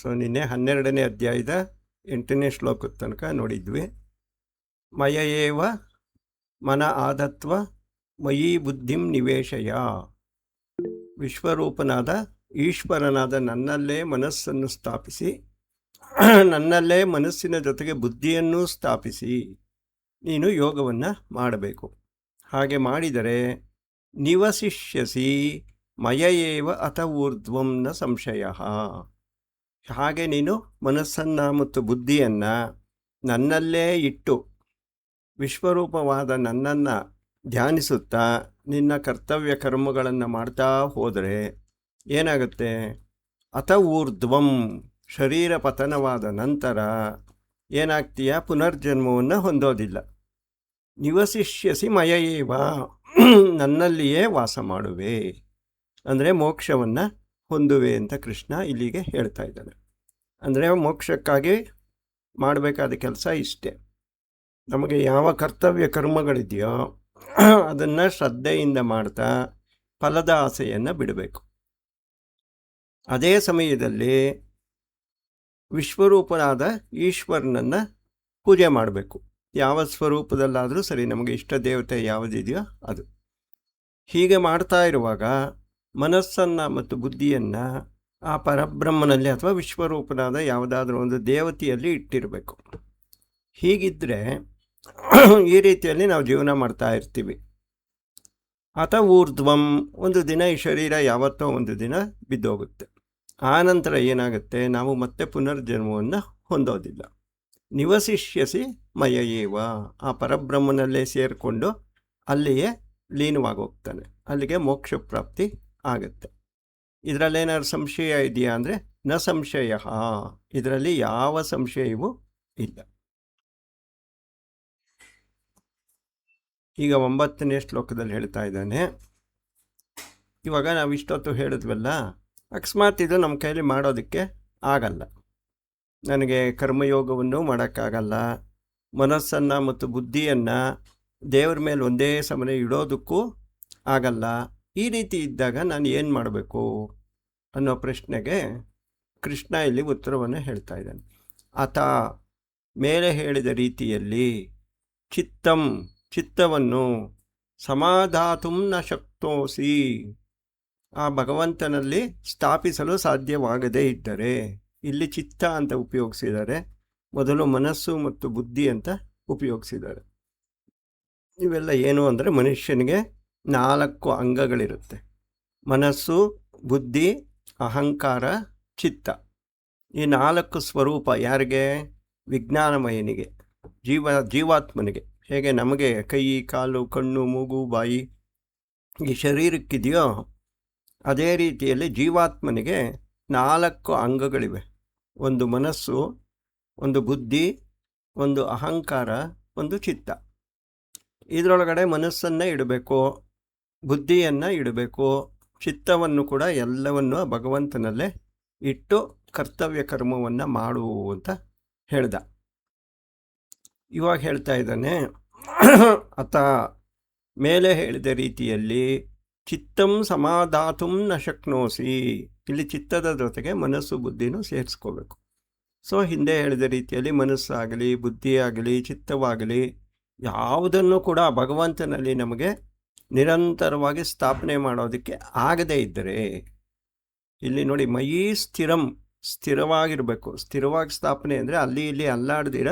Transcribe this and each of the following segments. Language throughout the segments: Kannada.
ಸೊ ನಿನ್ನೆ 12ನೇ ಅಧ್ಯಾಯದ 8ನೇ ಶ್ಲೋಕದ ತನಕ ನೋಡಿದ್ವಿ. ಮಯ ಏವ ಮನ ಆದತ್ವ ಮಯಿ ಬುದ್ಧಿಂ ನಿವೇಶಯ. ವಿಶ್ವರೂಪನಾದ ಈಶ್ವರನಾದ ನನ್ನಲ್ಲೇ ಮನಸ್ಸನ್ನು ಸ್ಥಾಪಿಸಿ, ನನ್ನಲ್ಲೇ ಮನಸ್ಸಿನ ಜೊತೆಗೆ ಬುದ್ಧಿಯನ್ನು ಸ್ಥಾಪಿಸಿ ನೀನು ಯೋಗವನ್ನು ಮಾಡಬೇಕು. ಹಾಗೆ ಮಾಡಿದರೆ ನಿವಸಿಷ್ಯಸಿ ಮಯ ಏವ ಅಥ ಊರ್ಧ್ವಂ ನ ಸಂಶಯ. ಹಾಗೆ ನೀನು ಮನಸ್ಸನ್ನು ಮತ್ತು ಬುದ್ಧಿಯನ್ನು ನನ್ನಲ್ಲೇ ಇಟ್ಟು ವಿಶ್ವರೂಪವಾದ ನನ್ನನ್ನು ಧ್ಯಾನಿಸುತ್ತಾ ನಿನ್ನ ಕರ್ತವ್ಯ ಕರ್ಮಗಳನ್ನು ಮಾಡ್ತಾ ಹೋದರೆ ಏನಾಗುತ್ತೆ? ಅಥ ಊರ್ಧ್ವಂ, ಶರೀರ ಪತನವಾದ ನಂತರ ಏನಾಗ್ತೀಯ? ಪುನರ್ಜನ್ಮವನ್ನು ಹೊಂದೋದಿಲ್ಲ. ನಿವಸಿಷ್ಯಸಿ ಮಯ ಏವ, ನನ್ನಲ್ಲಿಯೇ ವಾಸ ಮಾಡುವೆ, ಅಂದರೆ ಮೋಕ್ಷವನ್ನು ಹೊಂದುವೆ ಅಂತ ಕೃಷ್ಣ ಇಲ್ಲಿಗೆ ಹೇಳ್ತಾ ಇದ್ದಾನೆ. ಅಂದರೆ ಮೋಕ್ಷಕ್ಕಾಗಿ ಮಾಡಬೇಕಾದ ಕೆಲಸ ಇಷ್ಟೇ. ನಮಗೆ ಯಾವ ಕರ್ತವ್ಯ ಕರ್ಮಗಳಿದೆಯೋ ಅದನ್ನು ಶ್ರದ್ಧೆಯಿಂದ ಮಾಡ್ತಾ ಫಲದ ಆಸೆಯನ್ನು ಬಿಡಬೇಕು. ಅದೇ ಸಮಯದಲ್ಲಿ ವಿಶ್ವರೂಪನಾದ ಈಶ್ವರನನ್ನು ಪೂಜೆ ಮಾಡಬೇಕು. ಯಾವ ಸ್ವರೂಪದಲ್ಲಾದರೂ ಸರಿ, ನಮಗೆ ಇಷ್ಟ ದೇವತೆ ಯಾವುದಿದೆಯೋ ಅದು. ಹೀಗೆ ಮಾಡ್ತಾ ಇರುವಾಗ ಮನಸ್ಸನ್ನು ಮತ್ತು ಬುದ್ಧಿಯನ್ನು ಆ ಪರಬ್ರಹ್ಮನಲ್ಲಿ ಅಥವಾ ವಿಶ್ವರೂಪನಾದ ಯಾವುದಾದ್ರೂ ಒಂದು ದೇವತೆಯಲ್ಲಿ ಇಟ್ಟಿರಬೇಕು. ಹೀಗಿದ್ದರೆ ಈ ರೀತಿಯಲ್ಲಿ ನಾವು ಜೀವನ ಮಾಡ್ತಾ ಇರ್ತೀವಿ. ಅಥ ಊರ್ಧ್ವಂ, ಒಂದು ದಿನ ಈ ಶರೀರ ಯಾವತ್ತೋ ಒಂದು ದಿನ ಬಿದ್ದೋಗುತ್ತೆ. ಆ ನಂತರ ಏನಾಗುತ್ತೆ? ನಾವು ಮತ್ತೆ ಪುನರ್ಜನ್ಮವನ್ನು ಹೊಂದೋದಿಲ್ಲ. ನಿವಸಿಷ್ಯಸಿ ಮಯ ಏವ, ಆ ಪರಬ್ರಹ್ಮನಲ್ಲೇ ಸೇರಿಕೊಂಡು ಅಲ್ಲಿಯೇ ಲೀನವಾಗೋಗ್ತಾನೆ. ಅಲ್ಲಿಗೆ ಮೋಕ್ಷ ಪ್ರಾಪ್ತಿ ಆಗುತ್ತೆ. ಇದರಲ್ಲೇನಾದ್ರು ಸಂಶಯ ಇದೆಯಾ ಅಂದರೆ ನ ಸಂಶಯ, ಇದರಲ್ಲಿ ಯಾವ ಸಂಶಯವೂ ಇಲ್ಲ. ಈಗ 9ನೇ ಶ್ಲೋಕದಲ್ಲಿ ಹೇಳ್ತಾ ಇದ್ದಾನೆ, ಇವಾಗ ನಾವು ಇಷ್ಟೊತ್ತು ಹೇಳಿದ್ವಲ್ಲ, ಅಕಸ್ಮಾತ್ ಇದು ನಮ್ಮ ಕೈಲಿ ಮಾಡೋದಕ್ಕೆ ಆಗಲ್ಲ, ನನಗೆ ಕರ್ಮಯೋಗವನ್ನು ಮಾಡೋಕ್ಕಾಗಲ್ಲ, ಮನಸ್ಸನ್ನು ಮತ್ತು ಬುದ್ಧಿಯನ್ನು ದೇವ್ರ ಮೇಲೆ ಒಂದೇ ಸಮನೆ ಇಡೋದಕ್ಕೂ ಆಗಲ್ಲ. ಈ ರೀತಿ ಇದ್ದಾಗ ನಾನು ಏನು ಮಾಡಬೇಕು ಅನ್ನೋ ಪ್ರಶ್ನೆಗೆ ಕೃಷ್ಣ ಇಲ್ಲಿ ಉತ್ತರವನ್ನು ಹೇಳ್ತಾ ಇದ್ದಾನೆ. ಅಥ, ಮೇಲೆ ಹೇಳಿದ ರೀತಿಯಲ್ಲಿ ಚಿತ್ತವನ್ನು ಸಮಾಧಾತುಂ ನ ಶಕ್ತೋಸಿ, ಆ ಭಗವಂತನಲ್ಲಿ ಸ್ಥಾಪಿಸಲು ಸಾಧ್ಯವಾಗದೇ ಇದ್ದರೆ, ಇಲ್ಲಿ ಚಿತ್ತ ಅಂತ ಉಪಯೋಗಿಸಿದ್ದಾರೆ, ಮೊದಲು ಮನಸ್ಸು ಮತ್ತು ಬುದ್ಧಿ ಅಂತ ಉಪಯೋಗಿಸಿದ್ದಾರೆ. ಇವೆಲ್ಲ ಏನು ಅಂದರೆ ಮನುಷ್ಯನಿಗೆ 4 ಅಂಗಗಳಿರುತ್ತೆ: ಮನಸ್ಸು, ಬುದ್ಧಿ, ಅಹಂಕಾರ, ಚಿತ್ತ. ಈ 4 ಸ್ವರೂಪ ಯಾರಿಗೆ? ವಿಜ್ಞಾನಮಯನಿಗೆ, ಜೀವಾತ್ಮನಿಗೆ. ಹೇಗೆ ನಮಗೆ ಕೈ, ಕಾಲು, ಕಣ್ಣು, ಮೂಗು, ಬಾಯಿ ಈ ಶರೀರಕ್ಕಿದೆಯೋ ಅದೇ ರೀತಿಯಲ್ಲಿ ಜೀವಾತ್ಮನಿಗೆ 4 ಅಂಗಗಳಿವೆ. ಒಂದು ಮನಸ್ಸು, ಒಂದು ಬುದ್ಧಿ, ಒಂದು ಅಹಂಕಾರ, ಒಂದು ಚಿತ್ತ. ಇದರೊಳಗಡೆ ಮನಸ್ಸನ್ನು ಇಡಬೇಕು, ಬುದ್ಧಿಯನ್ನು ಇಡಬೇಕು, ಚಿತ್ತವನ್ನು ಕೂಡ ಎಲ್ಲವನ್ನು ಭಗವಂತನಲ್ಲೇ ಇಟ್ಟು ಕರ್ತವ್ಯ ಕರ್ಮವನ್ನು ಮಾಡು ಅಂತ ಹೇಳ್ದ. ಇವಾಗ ಹೇಳ್ತಾ ಇದ್ದಾನೆ, ಅಥ, ಮೇಲೆ ಹೇಳಿದ ರೀತಿಯಲ್ಲಿ ಚಿತ್ತಂ ಸಮಾಧಾತುಂ ನ ಶಕ್ನೋಸಿ. ಇಲ್ಲಿ ಚಿತ್ತದ ಜೊತೆಗೆ ಮನಸ್ಸು ಬುದ್ಧಿನೂ ಸೇರಿಸ್ಕೋಬೇಕು. ಸೊ ಹಿಂದೆ ಹೇಳಿದ ರೀತಿಯಲ್ಲಿ ಮನಸ್ಸಾಗಲಿ, ಬುದ್ಧಿಯಾಗಲಿ, ಚಿತ್ತವಾಗಲಿ ಯಾವುದನ್ನು ಕೂಡ ಭಗವಂತನಲ್ಲಿ ನಮಗೆ ನಿರಂತರವಾಗಿ ಸ್ಥಾಪನೆ ಮಾಡೋದಕ್ಕೆ ಆಗದೇ ಇದ್ದರೆ, ಇಲ್ಲಿ ನೋಡಿ, ಮಯಿ ಸ್ಥಿರವಾಗಿರಬೇಕು. ಸ್ಥಿರವಾಗಿ ಸ್ಥಾಪನೆ ಅಂದರೆ ಅಲ್ಲಿ ಇಲ್ಲಿ ಅಲ್ಲಾಡ್ದಿರ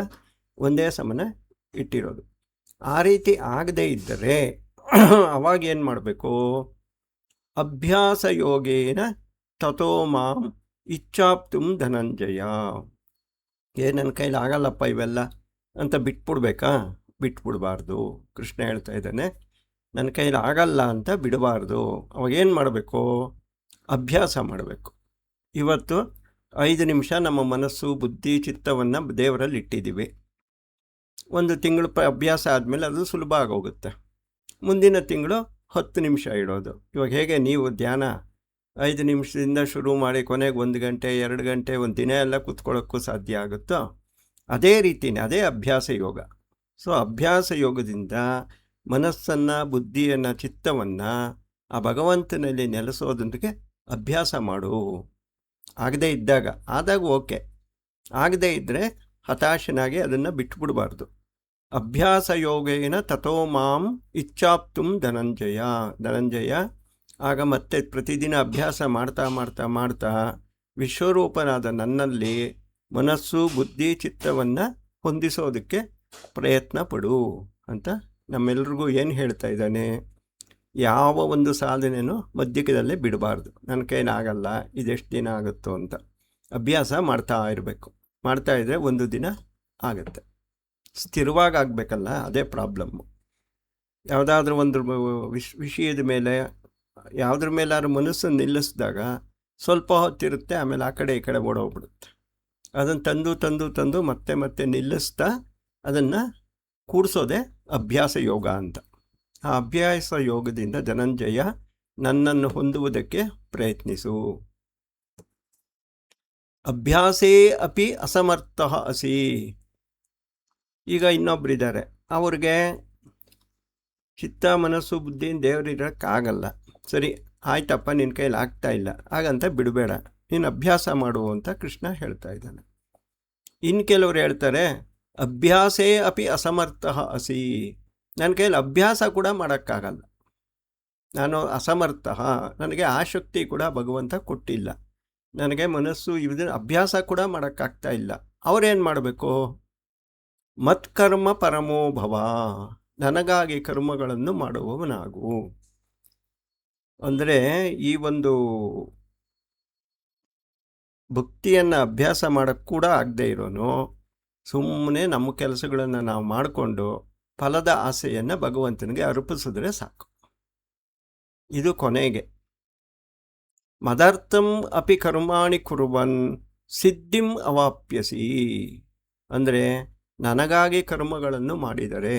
ಒಂದೇ ಸಮನೆ ಇಟ್ಟಿರೋದು. ಆ ರೀತಿ ಆಗದೇ ಇದ್ದರೆ ಅವಾಗ ಏನು ಮಾಡಬೇಕು? ಅಭ್ಯಾಸ ಯೋಗೇನ ತಥೋ ಮಾಂ ಇಚ್ಛಾಪ್ತುಂ ಧನಂಜಯ. ನನ್ನ ಕೈಲಿ ಆಗಲ್ಲಪ್ಪ ಇವೆಲ್ಲ ಅಂತ ಬಿಟ್ಬಿಡ್ಬೇಕಾ? ಬಿಟ್ಬಿಡಬಾರ್ದು. ಕೃಷ್ಣ ಹೇಳ್ತಾ ಇದ್ದಾನೆ, ನನ್ನ ಕೈಲಿ ಆಗಲ್ಲ ಅಂತ ಬಿಡಬಾರ್ದು. ಅವಾಗೇನು ಮಾಡಬೇಕು? ಅಭ್ಯಾಸ ಮಾಡಬೇಕು. ಇವತ್ತು 5 ನಿಮಿಷ ನಮ್ಮ ಮನಸ್ಸು, ಬುದ್ಧಿ, ಚಿತ್ತವನ್ನು ದೇವರಲ್ಲಿ ಇಟ್ಟಿದ್ದೀವಿ. 1 ತಿಂಗಳು ಅಭ್ಯಾಸ ಆದಮೇಲೆ ಅದು ಸುಲಭ ಆಗೋಗುತ್ತೆ. ಮುಂದಿನ ತಿಂಗಳು 10 ನಿಮಿಷ ಇಡೋದು. ಇವಾಗ ಹೇಗೆ ನೀವು ಧ್ಯಾನ 5 ನಿಮಿಷದಿಂದ ಶುರು ಮಾಡಿ ಕೊನೆಗೆ 1 ಗಂಟೆ, 2 ಗಂಟೆ, ಒಂದು ದಿನ ಎಲ್ಲ ಕೂತ್ಕೊಳ್ಳೋಕ್ಕೂ ಸಾಧ್ಯ ಆಗುತ್ತೋ, ಅದೇ ರೀತಿಯೇ ಅದೇ ಅಭ್ಯಾಸ ಯೋಗ. ಸೊ ಅಭ್ಯಾಸ ಯೋಗದಿಂದ ಮನಸ್ಸನ್ನು, ಬುದ್ಧಿಯನ್ನು, ಚಿತ್ತವನ್ನು ಆ ಭಗವಂತನಲ್ಲಿ ನೆಲೆಸೋದೊಂದಿಗೆ ಅಭ್ಯಾಸ ಮಾಡು. ಆಗದೇ ಇದ್ದಾಗ, ಆದಾಗ ಓಕೆ, ಆಗದೇ ಇದ್ದರೆ ಹತಾಶನಾಗಿ ಅದನ್ನು ಬಿಟ್ಬಿಡಬಾರ್ದು. ಅಭ್ಯಾಸ ಯೋಗೇನ ತಥೋ ಮಾಂ ಇಚ್ಛಾಪ್ತುಂ ಧನಂಜಯ. ಆಗ ಮತ್ತೆ ಪ್ರತಿದಿನ ಅಭ್ಯಾಸ ಮಾಡ್ತಾ ಮಾಡ್ತಾ ಮಾಡ್ತಾ ವಿಶ್ವರೂಪನಾದ ನನ್ನಲ್ಲಿ ಮನಸ್ಸು ಬುದ್ಧಿ ಚಿತ್ತವನ್ನು ಹೊಂದಿಸೋದಕ್ಕೆ ಪ್ರಯತ್ನ ಪಡು ಅಂತ ನಮ್ಮೆಲ್ರಿಗೂ ಏನು ಹೇಳ್ತಾ ಇದ್ದಾನೆ? ಯಾವ ಒಂದು ಸಾಧನೆಯೂ ಮಧ್ಯದಲ್ಲೇ ಬಿಡಬಾರ್ದು. ನನ್ನ ಕೈಲಾಗಲ್ಲ, ಇದೆಷ್ಟು ದಿನ ಆಗುತ್ತೋ ಅಂತ ಅಭ್ಯಾಸ ಮಾಡ್ತಾ ಇರಬೇಕು. ಮಾಡ್ತಾ ಇದ್ದರೆ ಒಂದು ದಿನ ಆಗುತ್ತೆ. ಸ್ಥಿರವಾಗಿ ಆಗಬೇಕಲ್ಲ, ಅದೇ ಪ್ರಾಬ್ಲಮ್ಮು. ಯಾವುದಾದ್ರೂ ಒಂದು ವಿಷಯದ ಮೇಲೆ ಯಾವುದ್ರ ಮೇಲಾದ್ರೂ ಮನಸ್ಸನ್ನು ನಿಲ್ಲಿಸಿದಾಗ ಸ್ವಲ್ಪ ಹೊತ್ತಿರುತ್ತೆ, ಆಮೇಲೆ ಆ ಕಡೆ ಈ ಕಡೆ ಓಡೋಗ್ಬಿಡುತ್ತೆ. ಅದನ್ನು ತಂದು ತಂದು ತಂದು ಮತ್ತೆ ಮತ್ತೆ ನಿಲ್ಲಿಸ್ತಾ ಅದನ್ನು ಕೂಡಿಸೋದೇ ಅಭ್ಯಾಸ ಯೋಗ ಅಂತ. ಆ ಅಭ್ಯಾಸ ಯೋಗದಿಂದ ಧನಂಜಯ ನನ್ನನ್ನು ಹೊಂದುವುದಕ್ಕೆ ಪ್ರಯತ್ನಿಸು. ಅಭ್ಯಾಸೇ ಅಪಿ ಅಸಮರ್ಥ ಅಸಿ. ಈಗ ಇನ್ನೊಬ್ಬರಿದ್ದಾರೆ, ಅವ್ರಿಗೆ ಚಿತ್ತ ಮನಸ್ಸು ಬುದ್ಧಿ ದೇವರಿರೋಕ್ಕಾಗಲ್ಲ. ಸರಿ ಆಯ್ತಪ್ಪ, ನಿನ್ನ ಕೈಲಿ ಆಗ್ತಾ ಇಲ್ಲ, ಹಾಗಂತ ಬಿಡಬೇಡ, ನೀನು ಅಭ್ಯಾಸ ಮಾಡು ಅಂತ ಕೃಷ್ಣ ಹೇಳ್ತಾ ಇದ್ದಾನೆ. ಇನ್ನು ಕೆಲವರು ಹೇಳ್ತಾರೆ, ಅಭ್ಯಾಸೇ ಅಪಿ ಅಸಮರ್ಥ ಅಸಿ. ನನ್ನ ಕೈಲಿ ಅಭ್ಯಾಸ ಕೂಡ ಮಾಡೋಕ್ಕಾಗಲ್ಲ, ನಾನು ಅಸಮರ್ಥ, ನನಗೆ ಆ ಶಕ್ತಿ ಕೂಡ ಭಗವಂತ ಕೊಟ್ಟಿಲ್ಲ, ನನಗೆ ಮನಸ್ಸು ಇದನ್ನು ಅಭ್ಯಾಸ ಕೂಡ ಮಾಡೋಕ್ಕಾಗ್ತಾ ಇಲ್ಲ. ಅವರೇನು ಮಾಡಬೇಕು? ಮತ್ಕರ್ಮ ಪರಮೋಭವ, ನನಗಾಗಿ ಕರ್ಮಗಳನ್ನು ಮಾಡುವವನಾಗು. ಅಂದರೆ ಈ ಒಂದು ಭಕ್ತಿಯನ್ನು ಅಭ್ಯಾಸ ಮಾಡೋಕ್ಕೆ ಕೂಡ ಆಗದೆ ಇರೋನು ಸುಮ್ಮನೆ ನಮ್ಮ ಕೆಲಸಗಳನ್ನು ನಾವು ಮಾಡಿಕೊಂಡು ಫಲದ ಆಸೆಯನ್ನು ಭಗವಂತನಿಗೆ ಅರ್ಪಿಸಿದ್ರೆ ಸಾಕು. ಇದು ಕೊನೆಗೆ. ಮದರ್ಥಂ ಅಪಿ ಕರ್ಮಾಣಿ ಕುರ್ವನ್ ಸಿದ್ಧಿಂ ಅವಾಪ್ಯಸಿ. ಅಂದರೆ ನನಗಾಗಿ ಕರ್ಮಗಳನ್ನು ಮಾಡಿದರೆ,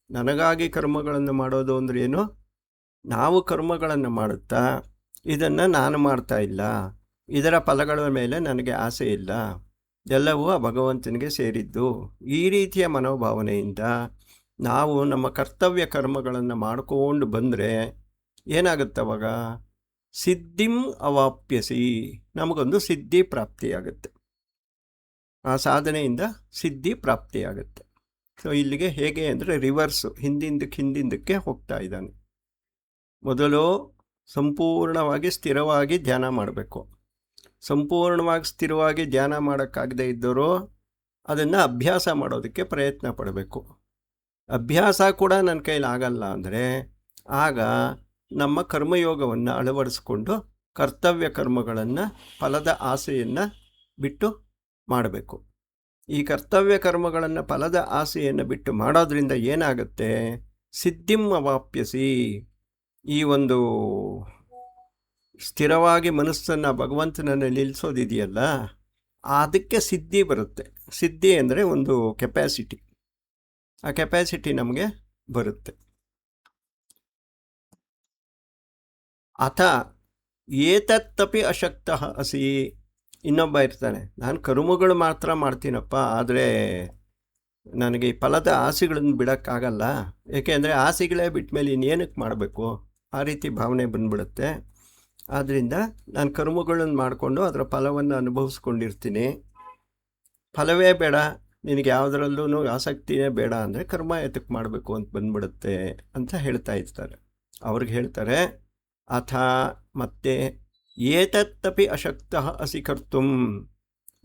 ನನಗಾಗಿ ಕರ್ಮಗಳನ್ನು ಮಾಡೋದು ಅಂದರೆ ಏನು? ನಾವು ಕರ್ಮಗಳನ್ನು ಮಾಡುತ್ತಾ ಇದನ್ನು ನಾನು ಮಾಡ್ತಾ ಇಲ್ಲ, ಇದರ ಫಲಗಳ ಮೇಲೆ ನನಗೆ ಆಸೆ ಇಲ್ಲ, ಎಲ್ಲವೂ ಆ ಭಗವಂತನಿಗೆ ಸೇರಿದ್ದು. ಈ ರೀತಿಯ ಮನೋಭಾವನೆಯಿಂದ ನಾವು ನಮ್ಮ ಕರ್ತವ್ಯ ಕರ್ಮಗಳನ್ನು ಮಾಡಿಕೊಂಡು ಬಂದರೆ ಏನಾಗುತ್ತವಾಗ? ಸಿದ್ಧಿಂ ಅವಾಪ್ಯಸಿ, ನಮಗೊಂದು ಸಿದ್ಧಿ ಪ್ರಾಪ್ತಿಯಾಗುತ್ತೆ. ಆ ಸಾಧನೆಯಿಂದ ಸಿದ್ಧಿ ಪ್ರಾಪ್ತಿಯಾಗುತ್ತೆ. ಸೊ ಇಲ್ಲಿಗೆ ಹೇಗೆ ಅಂದರೆ ರಿವರ್ಸು, ಹಿಂದಿಂದಕ್ಕೆ ಹೋಗ್ತಾ ಇದ್ದಾನೆ. ಮೊದಲು ಸಂಪೂರ್ಣವಾಗಿ ಸ್ಥಿರವಾಗಿ ಧ್ಯಾನ ಮಾಡಬೇಕು. ಸಂಪೂರ್ಣವಾಗಿ ಸ್ಥಿರವಾಗಿ ಧ್ಯಾನ ಮಾಡೋಕ್ಕಾಗದೇ ಇದ್ದರೂ ಅದನ್ನು ಅಭ್ಯಾಸ ಮಾಡೋದಕ್ಕೆ ಪ್ರಯತ್ನ ಪಡಬೇಕು. ಅಭ್ಯಾಸ ಕೂಡ ನನ್ನ ಕೈಲಾಗಲ್ಲ ಅಂದರೆ ಆಗ ನಮ್ಮ ಕರ್ಮಯೋಗವನ್ನು ಅಳವಡಿಸ್ಕೊಂಡು ಕರ್ತವ್ಯ ಕರ್ಮಗಳನ್ನು, ಫಲದ ಆಸೆಯನ್ನು ಬಿಟ್ಟು ಮಾಡಬೇಕು. ಈ ಕರ್ತವ್ಯ ಕರ್ಮಗಳನ್ನು, ಫಲದ ಆಸೆಯನ್ನು ಬಿಟ್ಟು ಮಾಡೋದ್ರಿಂದ ಏನಾಗುತ್ತೆ? ಸಿದ್ಧಿಂ ಅವಾಪ್ಯಸಿ. ಈ ಒಂದು ಸ್ಥಿರವಾಗಿ ಮನಸ್ಸನ್ನು ಭಗವಂತನನ್ನು ನಿಲ್ಲಿಸೋದಿದೆಯಲ್ಲ, ಅದಕ್ಕೆ ಸಿದ್ಧಿ ಬರುತ್ತೆ. ಸಿದ್ಧಿ ಅಂದರೆ ಒಂದು ಕೆಪ್ಯಾಸಿಟಿ, ಆ ಕೆಪ್ಯಾಸಿಟಿ ನಮಗೆ ಬರುತ್ತೆ. ಅಥ ಏತತ್ತಪಿ ಅಶಕ್ತಃ ಅಸಿ. ಇನ್ನೊಬ್ಬ ಇರ್ತಾನೆ, ನಾನು ಕರ್ಮಗಳು ಮಾತ್ರ ಮಾಡ್ತೀನಪ್ಪ, ಆದರೆ ನನಗೆ ಈ ಫಲದ ಆಸೆಗಳನ್ನು ಬಿಡೋಕ್ಕಾಗಲ್ಲ, ಏಕೆಂದರೆ ಆಸೆಗಳೇ ಬಿಟ್ಟ ಮೇಲೆ ಇನ್ನೇನಕ್ಕೆ ಮಾಡಬೇಕು, ಆ ರೀತಿ ಭಾವನೆ ಬಂದ್ಬಿಡುತ್ತೆ. ಆದ್ದರಿಂದ ನಾನು ಕರ್ಮಗಳನ್ನು ಮಾಡಿಕೊಂಡು ಅದರ ಫಲವನ್ನು ಅನುಭವಿಸ್ಕೊಂಡಿರ್ತೀನಿ. ಫಲವೇ ಬೇಡ, ನಿನಗೆ ಯಾವುದರಲ್ಲೂ ಆಸಕ್ತಿನೇ ಬೇಡ ಅಂದರೆ ಕರ್ಮ ಎತ್ತಕ್ಕೆ ಮಾಡಬೇಕು ಅಂತ ಬಂದ್ಬಿಡುತ್ತೆ ಅಂತ ಹೇಳ್ತಾ ಇರ್ತಾರೆ. ಅವ್ರಿಗೆ ಹೇಳ್ತಾರೆ, ಅಥ ಮತ್ತೆ ಏತತ್ತಪಿ ಅಶಕ್ತಃ ಅಸಿ ಕರ್ತುಂ.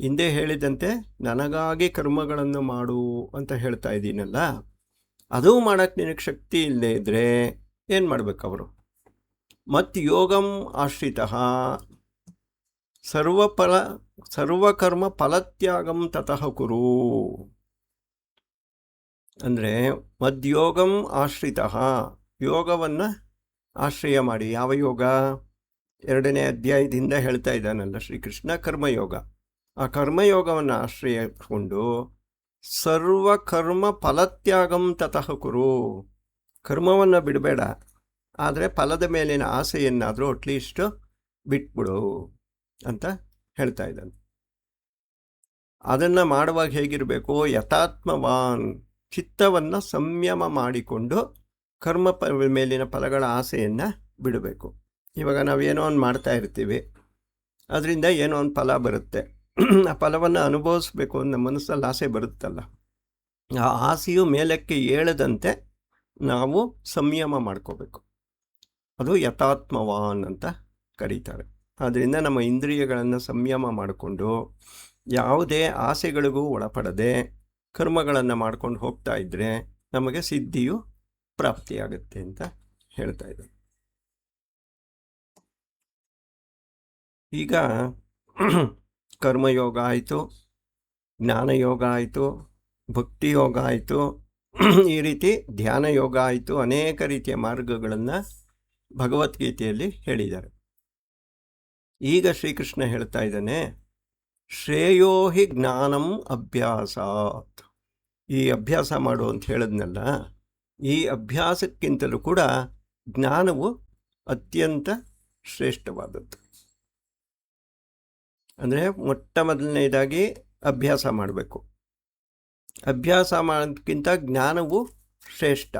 ಹಿಂದೆ ಹೇಳಿದಂತೆ ನನಗಾಗಿ ಕರ್ಮಗಳನ್ನು ಮಾಡು ಅಂತ ಹೇಳ್ತಾ ಇದ್ದೀನಲ್ಲ, ಅದೂ ಮಾಡೋಕ್ಕೆ ನಿನಗೆ ಶಕ್ತಿ ಇಲ್ಲದೆ ಇದ್ದರೆ ಏನು ಮಾಡಬೇಕು ಅವರು? ಮತ್ ಯೋಗಂ ಆಶ್ರಿತಃ ಸರ್ವಕರ್ಮ ಫಲತ್ಯಾಗಂ ತತಃ ಕುರು. ಅಂದರೆ ಮದ್ಯೋಗಂ ಆಶ್ರಿತಃ, ಯೋಗವನ್ನು ಆಶ್ರಯ ಮಾಡಿ. ಯಾವ ಯೋಗ? 2ನೇ ಅಧ್ಯಾಯದಿಂದ ಹೇಳ್ತಾ ಇದ್ದಾನಲ್ಲ ಶ್ರೀಕೃಷ್ಣ, ಕರ್ಮಯೋಗ. ಆ ಕರ್ಮಯೋಗವನ್ನು ಆಶ್ರಯಿಸಿಕೊಂಡು ಸರ್ವಕರ್ಮ ಫಲತ್ಯಾಗಂ ತತಃ ಕುರು. ಕರ್ಮವನ್ನು ಬಿಡಬೇಡ, ಆದರೆ ಫಲದ ಮೇಲಿನ ಆಸೆಯನ್ನಾದರೂ ಅಟ್ಲೀಸ್ಟು ಬಿಟ್ಬಿಡು ಅಂತ ಹೇಳ್ತಾ ಇದ್ದಾನೆ. ಅದನ್ನು ಮಾಡುವಾಗ ಹೇಗಿರಬೇಕು? ಯಥಾತ್ಮವಾನ್, ಚಿತ್ತವನ್ನು ಸಂಯಮ ಮಾಡಿಕೊಂಡು ಕರ್ಮ ಮೇಲಿನ ಫಲಗಳ ಆಸೆಯನ್ನು ಬಿಡಬೇಕು. ಇವಾಗ ನಾವೇನೋ ಒಂದು ಮಾಡ್ತಾ ಇರ್ತೀವಿ, ಅದರಿಂದ ಏನೋ ಒಂದು ಫಲ ಬರುತ್ತೆ. ಆ ಫಲವನ್ನು ಅನುಭವಿಸ್ಬೇಕು ಅನ್ನೋ ಮನಸ್ಸಲ್ಲಿ ಆಸೆ ಬರುತ್ತಲ್ಲ, ಆ ಆಸೆಯು ಮೇಲಕ್ಕೆ ಏಳದಂತೆ ನಾವು ಸಂಯಮ ಮಾಡ್ಕೋಬೇಕು. ಅದು ಯಥಾತ್ಮವಾನ್ ಅಂತ ಕರೀತಾರೆ. ಆದ್ದರಿಂದ ನಮ್ಮ ಇಂದ್ರಿಯಗಳನ್ನು ಸಂಯಮ ಮಾಡಿಕೊಂಡು ಯಾವುದೇ ಆಸೆಗಳಿಗೂ ಒಳಪಡದೆ ಕರ್ಮಗಳನ್ನು ಮಾಡ್ಕೊಂಡು ಹೋಗ್ತಾ ಇದ್ದರೆ ನಮಗೆ ಸಿದ್ಧಿಯು ಪ್ರಾಪ್ತಿಯಾಗುತ್ತೆ ಅಂತ ಹೇಳ್ತಾ ಇದ್ದಾರೆ. ಈಗ ಕರ್ಮಯೋಗ ಆಯಿತು, ಜ್ಞಾನಯೋಗ ಆಯಿತು, ಭಕ್ತಿಯೋಗ ಆಯಿತು, ಈ ರೀತಿ ಧ್ಯಾನ ಯೋಗ ಆಯಿತು. ಅನೇಕ ರೀತಿಯ ಮಾರ್ಗಗಳನ್ನು ಭಗವದ್ಗೀತೆಯಲ್ಲಿ ಹೇಳಿದ್ದಾರೆ. ಈಗ ಶ್ರೀಕೃಷ್ಣ ಹೇಳ್ತಾ ಇದ್ದಾನೆ, ಶ್ರೇಯೋ ಹಿ ಜ್ಞಾನಂ ಅಭ್ಯಾಸಾತ್. ಈ ಅಭ್ಯಾಸ ಮಾಡು ಅಂತ ಹೇಳಿದ್ನಲ್ಲ, ಈ ಅಭ್ಯಾಸಕ್ಕಿಂತಲೂ ಕೂಡ ಜ್ಞಾನವು ಅತ್ಯಂತ ಶ್ರೇಷ್ಠವಾದದ್ದು. ಅಂದರೆ ಮೊಟ್ಟ ಮೊದಲನೇದಾಗಿ ಅಭ್ಯಾಸ ಮಾಡಬೇಕು. ಅಭ್ಯಾಸ ಮಾಡೋದಕ್ಕಿಂತ ಜ್ಞಾನವು ಶ್ರೇಷ್ಠ.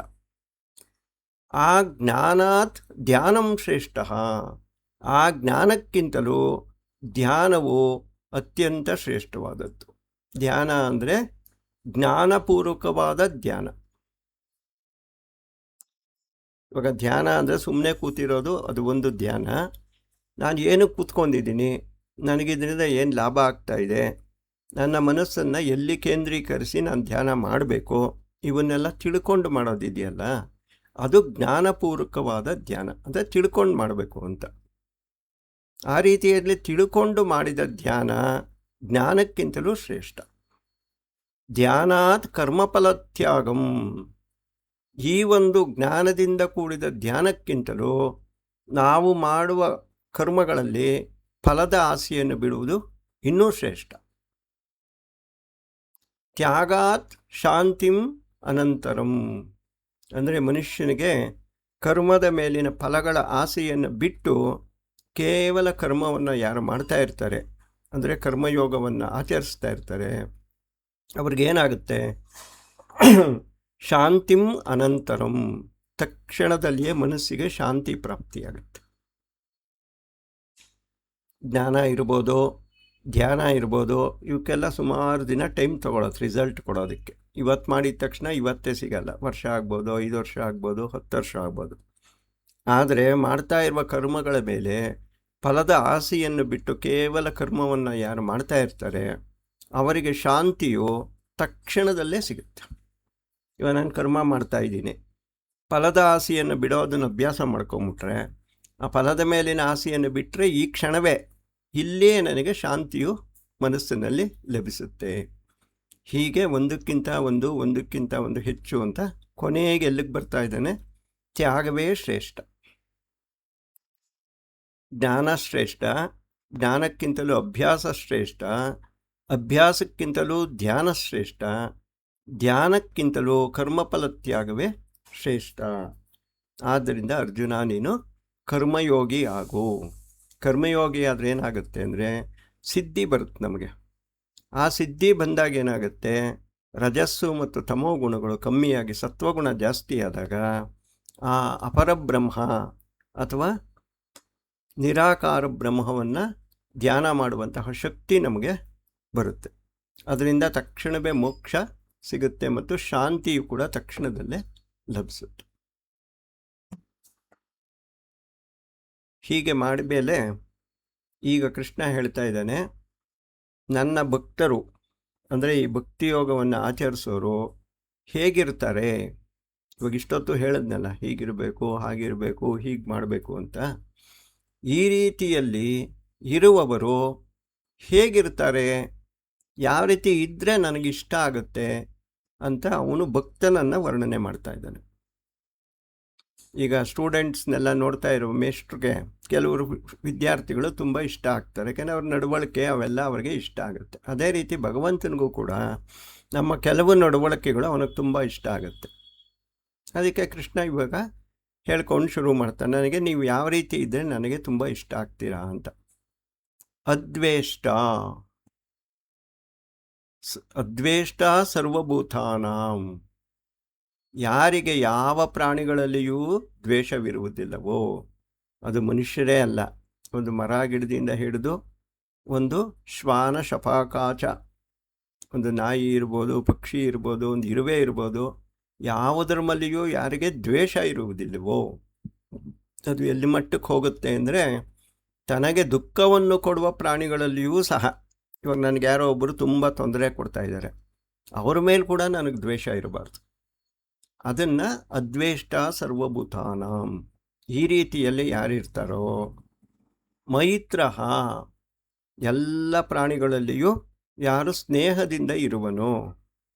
ಆ ಜ್ಞಾನಾತ್ ಧ್ಯಾನಂ ಶ್ರೇಷ್ಠ. ಆ ಜ್ಞಾನಕ್ಕಿಂತಲೂ ಧ್ಯಾನವು ಅತ್ಯಂತ ಶ್ರೇಷ್ಠವಾದದ್ದು. ಧ್ಯಾನ ಅಂದರೆ ಜ್ಞಾನಪೂರ್ವಕವಾದ ಧ್ಯಾನ. ಇವಾಗ ಧ್ಯಾನ ಅಂದರೆ ಸುಮ್ಮನೆ ಕೂತಿರೋದು, ಅದು ಒಂದು ಧ್ಯಾನ. ನಾನು ಏನು ಕೂತ್ಕೊಂಡಿದ್ದೀನಿ, ನನಗಿದ್ರಿಂದ ಏನು ಲಾಭ ಆಗ್ತಾ ಇದೆ, ನನ್ನ ಮನಸ್ಸನ್ನು ಎಲ್ಲಿ ಕೇಂದ್ರೀಕರಿಸಿ ನಾನು ಧ್ಯಾನ ಮಾಡಬೇಕು, ಇವನ್ನೆಲ್ಲ ತಿಳ್ಕೊಂಡು ಮಾಡೋದಿದೆಯಲ್ಲ, ಅದು ಜ್ಞಾನಪೂರ್ವಕವಾದ ಧ್ಯಾನ. ಅಂದರೆ ತಿಳ್ಕೊಂಡು ಮಾಡಬೇಕು ಅಂತ. ಆ ರೀತಿಯಲ್ಲಿ ತಿಳ್ಕೊಂಡು ಮಾಡಿದ ಧ್ಯಾನ ಜ್ಞಾನಕ್ಕಿಂತಲೂ ಶ್ರೇಷ್ಠ. ಧ್ಯಾನಾತ್ ಕರ್ಮಫಲತ್ಯಾಗಂ. ಈ ಒಂದು ಜ್ಞಾನದಿಂದ ಕೂಡಿದ ಧ್ಯಾನಕ್ಕಿಂತಲೂ ನಾವು ಮಾಡುವ ಕರ್ಮಗಳಲ್ಲಿ ಫಲದ ಆಸೆಯನ್ನು ಬಿಡುವುದು ಇನ್ನೂ ಶ್ರೇಷ್ಠ. ತ್ಯಾಗಾತ್ ಶಾಂತಿಂ ಅನಂತರಂ. ಅಂದರೆ ಮನುಷ್ಯನಿಗೆ ಕರ್ಮದ ಮೇಲಿನ ಫಲಗಳ ಆಸೆಯನ್ನು ಬಿಟ್ಟು ಕೇವಲ ಕರ್ಮವನ್ನು ಯಾರು ಮಾಡ್ತಾ ಇರ್ತಾರೆ, ಅಂದರೆ ಕರ್ಮಯೋಗವನ್ನು ಆಚರಿಸ್ತಾ ಇರ್ತಾರೆ, ಅವ್ರಿಗೇನಾಗುತ್ತೆ? ಶಾಂತಿಂ ಅನಂತರಂ. ತಕ್ಷಣದಲ್ಲಿಯೇ ಮನಸ್ಸಿಗೆ ಶಾಂತಿ ಪ್ರಾಪ್ತಿಯಾಗುತ್ತೆ. ಜ್ಞಾನ ಇರ್ಬೋದು, ಧ್ಯಾನ ಇರ್ಬೋದು, ಇವಕ್ಕೆಲ್ಲ ಸುಮಾರು ದಿನ ಟೈಮ್ ತೊಗೊಳೋದು ರಿಸಲ್ಟ್ ಕೊಡೋದಕ್ಕೆ. ಇವತ್ತು ಮಾಡಿದ ತಕ್ಷಣ ಇವತ್ತೇ ಸಿಗಲ್ಲ. ವರ್ಷ ಆಗ್ಬೋದು, 5 ವರ್ಷ ಆಗ್ಬೋದು, 10 ವರ್ಷ ಆಗ್ಬೋದು. ಆದರೆ ಮಾಡ್ತಾ ಇರುವ ಕರ್ಮಗಳ ಮೇಲೆ ಫಲದ ಆಸೆಯನ್ನು ಬಿಟ್ಟು ಕೇವಲ ಕರ್ಮವನ್ನು ಯಾರು ಮಾಡ್ತಾ ಇರ್ತಾರೆ ಅವರಿಗೆ ಶಾಂತಿಯು ತಕ್ಷಣದಲ್ಲೇ ಸಿಗುತ್ತೆ. ಇವಾಗ ನಾನು ಕರ್ಮ ಮಾಡ್ತಾ ಇದ್ದೀನಿ, ಫಲದ ಆಸೆಯನ್ನು ಬಿಡೋದನ್ನು ಅಭ್ಯಾಸ ಮಾಡ್ಕೊಂಬಿಟ್ರೆ, ಆ ಫಲದ ಮೇಲಿನ ಆಸೆಯನ್ನು ಬಿಟ್ಟರೆ ಈ ಕ್ಷಣವೇ ಇಲ್ಲೇ ನನಗೆ ಶಾಂತಿಯು ಮನಸ್ಸಿನಲ್ಲಿ ಲಭಿಸುತ್ತೆ. ಹೀಗೆ ಒಂದಕ್ಕಿಂತ ಒಂದು ಹೆಚ್ಚು ಅಂತ ಕೊನೆಗೆ ಎಲ್ಲಿಗೆ ಬರ್ತಾ ಇದ್ದಾನೆ? ತ್ಯಾಗವೇ ಶ್ರೇಷ್ಠ. ಜ್ಞಾನ ಶ್ರೇಷ್ಠ, ಜ್ಞಾನಕ್ಕಿಂತಲೂ ಅಭ್ಯಾಸ ಶ್ರೇಷ್ಠ, ಅಭ್ಯಾಸಕ್ಕಿಂತಲೂ ಧ್ಯಾನ ಶ್ರೇಷ್ಠ, ಧ್ಯಾನಕ್ಕಿಂತಲೂ ಕರ್ಮಫಲ ತ್ಯಾಗವೇ ಶ್ರೇಷ್ಠ. ಆದ್ದರಿಂದ ಅರ್ಜುನ, ನೀನು ಕರ್ಮಯೋಗಿ ಆಗು. ಕರ್ಮಯೋಗಿ ಆದರೆ ಏನಾಗುತ್ತೆ ಅಂದರೆ ಸಿದ್ಧಿ ಬರುತ್ತೆ ನಮಗೆ. ಆ ಸಿದ್ಧಿ ಬಂದಾಗ ಏನಾಗುತ್ತೆ? ರಜಸ್ಸು ಮತ್ತು ತಮೋ ಗುಣಗಳು ಕಮ್ಮಿಯಾಗಿ ಸತ್ವಗುಣ ಜಾಸ್ತಿ ಆದಾಗ ಆ ಅಪರಬ್ರಹ್ಮ ಅಥವಾ ನಿರಾಕಾರ ಬ್ರಹ್ಮವನ್ನು ಧ್ಯಾನ ಮಾಡುವಂತಹ ಶಕ್ತಿ ನಮಗೆ ಬರುತ್ತೆ. ಅದರಿಂದ ತಕ್ಷಣವೇ ಮೋಕ್ಷ ಸಿಗುತ್ತೆ ಮತ್ತು ಶಾಂತಿಯು ಕೂಡ ತಕ್ಷಣದಲ್ಲೇ ಲಭಿಸುತ್ತೆ. ಹೀಗೆ ಮಾಡಿದ್ಮೇಲೆ ಈಗ ಕೃಷ್ಣ ಹೇಳ್ತಾ ಇದ್ದಾನೆ, ನನ್ನ ಭಕ್ತರು ಅಂದರೆ ಈ ಭಕ್ತಿಯೋಗವನ್ನು ಆಚರಿಸೋರು ಹೇಗಿರ್ತಾರೆ? ಇವಾಗ ಇಷ್ಟೊತ್ತು ಹೇಳಿದ್ನಲ್ಲ, ಹೀಗಿರಬೇಕು, ಹಾಗಿರಬೇಕು, ಹೀಗೆ ಮಾಡಬೇಕು ಅಂತ. ಈ ರೀತಿಯಲ್ಲಿ ಇರುವವರು ಹೇಗಿರ್ತಾರೆ, ಯಾವ ರೀತಿ ಇದ್ದರೆ ನನಗಿಷ್ಟ ಆಗುತ್ತೆ ಅಂತ ಅವನು ಭಕ್ತನನ್ನು ವರ್ಣನೆ ಮಾಡ್ತಾ ಇದ್ದಾನೆ. ಈಗ ಸ್ಟೂಡೆಂಟ್ಸ್ನೆಲ್ಲ ನೋಡ್ತಾ ಇರೋ ಮೇಷ್ಟ್ರಿಗೆ ಕೆಲವರು ವಿದ್ಯಾರ್ಥಿಗಳು ತುಂಬ ಇಷ್ಟ ಆಗ್ತಾರೆ, ಯಾಕೆಂದರೆ ಅವ್ರ ನಡವಳಿಕೆ ಅವೆಲ್ಲ ಅವ್ರಿಗೆ ಇಷ್ಟ ಆಗುತ್ತೆ. ಅದೇ ರೀತಿ ಭಗವಂತನಿಗೂ ಕೂಡ ನಮ್ಮ ಕೆಲವು ನಡವಳಿಕೆಗಳು ಅವನಿಗೆ ತುಂಬ ಇಷ್ಟ ಆಗುತ್ತೆ. ಅದಕ್ಕೆ ಕೃಷ್ಣ ಇವಾಗ ಹೇಳ್ಕೊಂಡು ಶುರು ಮಾಡ್ತಾನೆ, ನನಗೆ ನೀವು ಯಾವ ರೀತಿ ಇದ್ದರೆ ನನಗೆ ತುಂಬ ಇಷ್ಟ ಆಗ್ತೀರಾ ಅಂತ. ಅದ್ವೇಷ್ಟ ಸರ್ವಭೂತಾನಾಂ. ಯಾರಿಗೆ ಯಾವ ಪ್ರಾಣಿಗಳಲ್ಲಿಯೂ ದ್ವೇಷವಿರುವುದಿಲ್ಲವೋ, ಅದು ಮನುಷ್ಯರೇ ಅಲ್ಲ, ಒಂದು ಮರ ಗಿಡದಿಂದ ಹಿಡಿದು ಒಂದು ಶ್ವಾನ ಶಪಾಕಾಚ, ಒಂದು ನಾಯಿ ಇರ್ಬೋದು, ಪಕ್ಷಿ ಇರ್ಬೋದು, ಒಂದು ಇರುವೆ ಇರ್ಬೋದು, ಯಾವುದರ ಮೇಲೆಯೂ ಯಾರಿಗೆ ದ್ವೇಷ ಇರುವುದಿಲ್ಲವೋ ಅದು ಎಲ್ಲಿ ಮಟ್ಟಕ್ಕೆ ಹೋಗುತ್ತೆ ಅಂದರೆ, ತನಗೆ ದುಃಖವನ್ನು ಕೊಡುವ ಪ್ರಾಣಿಗಳಲ್ಲಿಯೂ ಸಹ, ಇವಾಗ ನನಗೆ ಯಾರೋ ಒಬ್ಬರು ತುಂಬ ತೊಂದರೆ ಕೊಡ್ತಾ ಇದ್ದಾರೆ, ಅವ್ರ ಮೇಲೆ ಕೂಡ ನನಗೆ ದ್ವೇಷ ಇರಬಾರ್ದು. ಅದನ್ನು ಅದ್ವೇಷ್ಟ ಸರ್ವಭೂತಾನಾಂ, ಈ ರೀತಿಯಲ್ಲಿ ಯಾರಿರ್ತಾರೋ, ಮೈತ್ರಃ, ಎಲ್ಲ ಪ್ರಾಣಿಗಳಲ್ಲಿಯೂ ಯಾರು ಸ್ನೇಹದಿಂದ ಇರುವನೋ,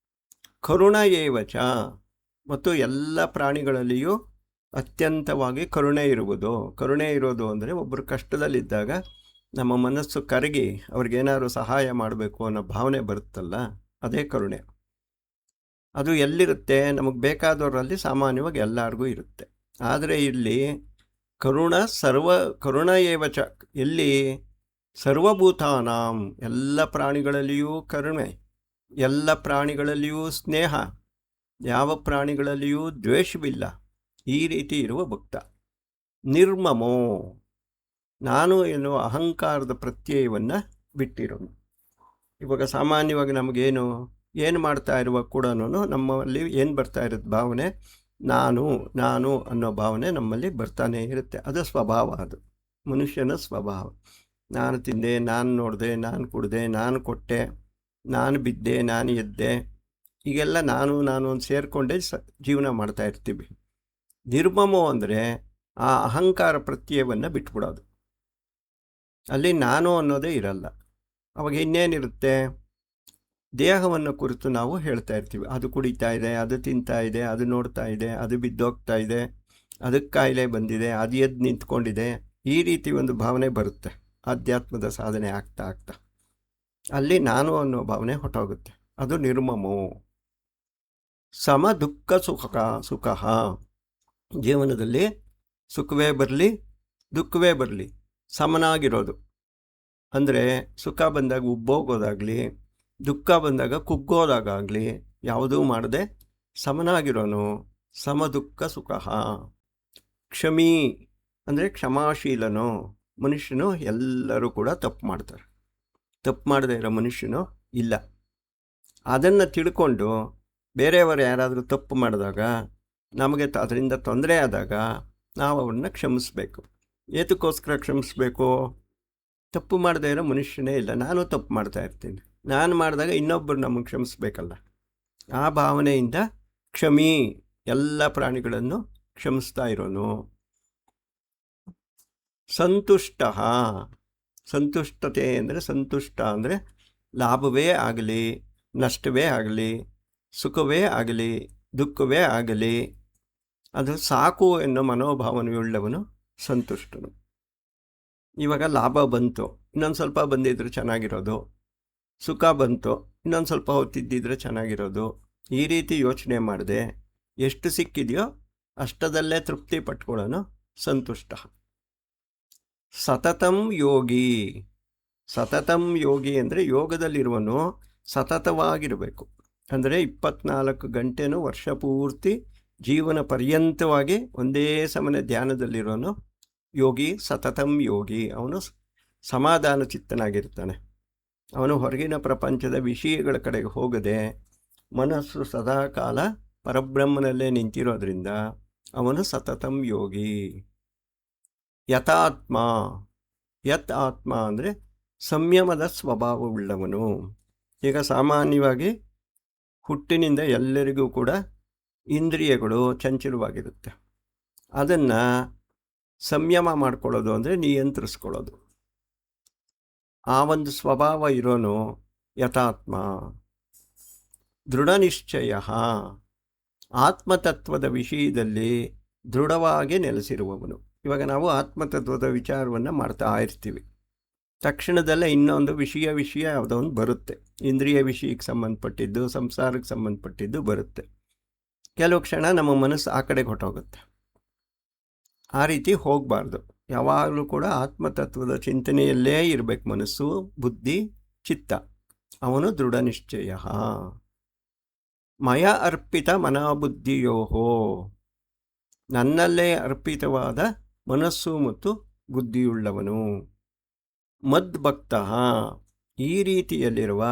ಕರುಣ ಏವಚ, ಮತ್ತು ಎಲ್ಲ ಪ್ರಾಣಿಗಳಲ್ಲಿಯೂ ಅತ್ಯಂತವಾಗಿ ಕರುಣೆ ಇರುವುದು. ಕರುಣೆ ಇರೋದು ಅಂದರೆ ಒಬ್ಬರು ಕಷ್ಟದಲ್ಲಿದ್ದಾಗ ನಮ್ಮ ಮನಸ್ಸು ಕರಗಿ ಅವ್ರಿಗೇನಾದ್ರು ಸಹಾಯ ಮಾಡಬೇಕು ಅನ್ನೋ ಭಾವನೆ ಬರುತ್ತಲ್ಲ, ಅದೇ ಕರುಣೆ. ಅದು ಎಲ್ಲಿರುತ್ತೆ? ನಮಗೆ ಬೇಕಾದವರಲ್ಲಿ ಸಾಮಾನ್ಯವಾಗಿ ಎಲ್ಲರಿಗೂ ಇರುತ್ತೆ. ಆದರೆ ಇಲ್ಲಿ ಕರುಣ ಏವಚ, ಎಲ್ಲಿ? ಸರ್ವಭೂತಾನಾಂ, ಎಲ್ಲ ಪ್ರಾಣಿಗಳಲ್ಲಿಯೂ ಕರುಣೆ, ಎಲ್ಲ ಪ್ರಾಣಿಗಳಲ್ಲಿಯೂ ಸ್ನೇಹ, ಯಾವ ಪ್ರಾಣಿಗಳಲ್ಲಿಯೂ ದ್ವೇಷವಿಲ್ಲ, ಈ ರೀತಿ ಇರುವ ಭಕ್ತ. ನಿರ್ಮಮೋ, ನಾನು ಎನ್ನುವ ಅಹಂಕಾರದ ಪ್ರತ್ಯಯವನ್ನು ಬಿಟ್ಟಿರೋನು. ಇವಾಗ ಸಾಮಾನ್ಯವಾಗಿ ನಮಗೇನು ಮಾಡ್ತಾ ಇರುವಾಗ ಕೂಡ ನಮ್ಮಲ್ಲಿ ಏನು ಬರ್ತಾ ಇರುತ್ತೆ ಭಾವನೆ? ನಾನು ನಾನು ಅನ್ನೋ ಭಾವನೆ ನಮ್ಮಲ್ಲಿ ಬರ್ತಾನೆ ಇರುತ್ತೆ. ಅದು ಸ್ವಭಾವ, ಅದು ಮನುಷ್ಯನ ಸ್ವಭಾವ. ನಾನು ತಿಂದೆ, ನಾನು ನೋಡಿದೆ, ನಾನು ಕುಡಿದೆ, ನಾನು ಕೊಟ್ಟೆ, ನಾನು ಬಿದ್ದೆ, ನಾನು ಎದ್ದೆ, ಈಗೆಲ್ಲ ನಾನು ಅಂತ ಸೇರಿಕೊಂಡೇ ಜೀವನ ಮಾಡ್ತಾ ಇರ್ತೀವಿ. ನಿರ್ಮಮೋ ಅಂದರೆ ಆ ಅಹಂಕಾರ ಪ್ರತ್ಯಯವನ್ನು ಬಿಟ್ಬಿಡೋದು. ಅಲ್ಲಿ ನಾನು ಅನ್ನೋದೇ ಇರಲ್ಲ. ಅವಾಗ ಇನ್ನೇನಿರುತ್ತೆ? ದೇಹವನ್ನು ಕುರಿತು ನಾವು ಹೇಳ್ತಾ ಇರ್ತೀವಿ, ಅದು ಕುಡಿತಾ ಇದೆ, ಅದು ತಿಂತಾ ಇದೆ, ಅದು ನೋಡ್ತಾ ಇದೆ, ಅದು ಬಿದ್ದೋಗ್ತಾ ಇದೆ, ಅದಕ್ಕೆ ಕಾಯಿಲೆ ಬಂದಿದೆ, ಅದು ಎದ್ದು ನಿಂತ್ಕೊಂಡಿದೆ, ಈ ರೀತಿ ಒಂದು ಭಾವನೆ ಬರುತ್ತೆ. ಆಧ್ಯಾತ್ಮದ ಸಾಧನೆ ಆಗ್ತಾ ಆಗ್ತಾ ಅಲ್ಲಿ ನಾನು ಅನ್ನೋ ಭಾವನೆ ಹೊಟ್ಟೋಗುತ್ತೆ. ಅದು ನಿರ್ಮಮೋ. ಸಮ ದುಃಖ ಸುಖ, ಜೀವನದಲ್ಲಿ ಸುಖವೇ ಬರಲಿ ದುಃಖವೇ ಬರಲಿ ಸಮನಾಗಿರೋದು. ಅಂದರೆ ಸುಖ ಬಂದಾಗ ಉಬ್ಬೋಗೋದಾಗಲಿ, ದುಃಖ ಬಂದಾಗ ಕುಗ್ಗೋದಾಗಲಿ ಯಾವುದೂ ಮಾಡದೆ ಸಮನಾಗಿರೋನು ಸಮ ದುಃಖ ಸುಖ. ಕ್ಷಮಿ ಅಂದರೆ ಕ್ಷಮಾಶೀಲನು. ಮನುಷ್ಯನು ಎಲ್ಲರೂ ಕೂಡ ತಪ್ಪು ಮಾಡ್ತಾರೆ, ತಪ್ಪು ಮಾಡದೇ ಇರೋ ಮನುಷ್ಯನು ಇಲ್ಲ. ಅದನ್ನು ತಿಳ್ಕೊಂಡು ಬೇರೆಯವರು ಯಾರಾದರೂ ತಪ್ಪು ಮಾಡಿದಾಗ, ನಮಗೆ ಅದರಿಂದ ತೊಂದರೆ ಆದಾಗ ನಾವು ಅವ್ರನ್ನ ಕ್ಷಮಿಸಬೇಕು. ಏತಕ್ಕೋಸ್ಕರ ಕ್ಷಮಿಸಬೇಕು? ತಪ್ಪು ಮಾಡದೇ ಇರೋ ಮನುಷ್ಯನೇ ಇಲ್ಲ. ನಾನು ತಪ್ಪು ಮಾಡ್ತಾ ಇರ್ತೀನಿ, ನಾನು ಮಾಡಿದಾಗ ಇನ್ನೊಬ್ಬರು ನಮಗೆ ಕ್ಷಮಿಸ್ಬೇಕಲ್ಲ. ಆ ಭಾವನೆಯಿಂದ ಕ್ಷಮಿ, ಎಲ್ಲ ಪ್ರಾಣಿಗಳನ್ನು ಕ್ಷಮಿಸ್ತಾ ಇರೋನು. ಸಂತುಷ್ಟ, ಸಂತುಷ್ಟತೆ ಅಂದರೆ ಸಂತುಷ್ಟ ಅಂದರೆ ಲಾಭವೇ ಆಗಲಿ ನಷ್ಟವೇ ಆಗಲಿ, ಸುಖವೇ ಆಗಲಿ ದುಃಖವೇ ಆಗಲಿ, ಅದು ಸಾಕು ಎನ್ನೋ ಮನೋಭಾವನೆಯುಳ್ಳವನು ಸಂತುಷ್ಟನು. ಇವಾಗ ಲಾಭ ಬಂತು, ಇನ್ನೊಂದು ಸ್ವಲ್ಪ ಬಂದಿದ್ರೆ ಚೆನ್ನಾಗಿರೋದು, ಸುಖ ಬಂತು, ಇನ್ನೊಂದು ಸ್ವಲ್ಪ ಹೊತ್ತಿದ್ದಿದ್ರೆ ಚೆನ್ನಾಗಿರೋದು, ಈ ರೀತಿ ಯೋಚನೆ ಮಾಡದೆ ಎಷ್ಟು ಸಿಕ್ಕಿದೆಯೋ ಅಷ್ಟದಲ್ಲೇ ತೃಪ್ತಿ ಪಟ್ಕೊಳ್ಳೋನು ಸಂತುಷ್ಟ. ಸತತಂ ಯೋಗಿ, ಸತತಂ ಯೋಗಿ ಅಂದರೆ ಯೋಗದಲ್ಲಿರುವನು ಸತತವಾಗಿರಬೇಕು. ಅಂದರೆ 24 ಗಂಟೆನೂ ವರ್ಷ ಪೂರ್ತಿ ಜೀವನ ಪರ್ಯಂತವಾಗಿ ಒಂದೇ ಸಮನೆ ಧ್ಯಾನದಲ್ಲಿರೋನು ಯೋಗಿ. ಸತತಂ ಯೋಗಿ, ಅವನು ಸಮಾಧಾನ ಚಿತ್ತನಾಗಿರ್ತಾನೆ. ಅವನು ಹೊರಗಿನ ಪ್ರಪಂಚದ ವಿಷಯಗಳ ಕಡೆಗೆ ಹೋಗದೆ ಮನಸ್ಸು ಸದಾಕಾಲ ಪರಬ್ರಹ್ಮನಲ್ಲೇ ನಿಂತಿರೋದ್ರಿಂದ ಅವನು ಸತತಂ ಯೋಗಿ. ಯಥಾತ್ಮ, ಯತ್ ಆತ್ಮ ಅಂದರೆ ಸಂಯಮದ ಸ್ವಭಾವವುಳ್ಳವನು. ಈಗ ಸಾಮಾನ್ಯವಾಗಿ ಹುಟ್ಟಿನಿಂದ ಎಲ್ಲರಿಗೂ ಕೂಡ ಇಂದ್ರಿಯಗಳು ಚಂಚಲವಾಗಿರುತ್ತೆ. ಅದನ್ನು ಸಂಯಮ ಮಾಡ್ಕೊಳ್ಳೋದು ಅಂದರೆ ನಿಯಂತ್ರಿಸ್ಕೊಳ್ಳೋದು. ಆ ಒಂದು ಸ್ವಭಾವ ಇರೋನು ಯಥಾತ್ಮ. ದೃಢ ನಿಶ್ಚಯ, ಆತ್ಮತತ್ವದ ವಿಷಯದಲ್ಲಿ ದೃಢವಾಗಿ ನೆಲೆಸಿರುವವನು. ಇವಾಗ ನಾವು ಆತ್ಮತತ್ವದ ವಿಚಾರವನ್ನು ಮಾಡ್ತಾ ಇರ್ತೀವಿ, ತಕ್ಷಣದಲ್ಲೇ ಇನ್ನೊಂದು ವಿಷಯ ಯಾವುದೋ ಒಂದು ಬರುತ್ತೆ. ಇಂದ್ರಿಯ ವಿಷಯಕ್ಕೆ ಸಂಬಂಧಪಟ್ಟಿದ್ದು, ಸಂಸಾರಕ್ಕೆ ಸಂಬಂಧಪಟ್ಟಿದ್ದು ಬರುತ್ತೆ. ಕೆಲವು ಕ್ಷಣ ನಮ್ಮ ಮನಸ್ಸು ಆ ಕಡೆಗೆ ಹೊಟ್ಟೋಗುತ್ತೆ. ಆ ರೀತಿ ಹೋಗಬಾರ್ದು. ಯಾವಾಗಲೂ ಕೂಡ ಆತ್ಮತತ್ವದ ಚಿಂತನೆಯಲ್ಲೇ ಇರಬೇಕು ಮನಸ್ಸು, ಬುದ್ಧಿ, ಚಿತ್ತ. ಅವನು ದೃಢ ನಿಶ್ಚಯ. ಮಯ ಅರ್ಪಿತ ಮನಬುದ್ಧಿಯೋಹೋ, ನನ್ನಲ್ಲೇ ಅರ್ಪಿತವಾದ ಮನಸ್ಸು ಮತ್ತು ಬುದ್ಧಿಯುಳ್ಳವನು. ಮದ್ಭಕ್ತ, ಈ ರೀತಿಯಲ್ಲಿರುವ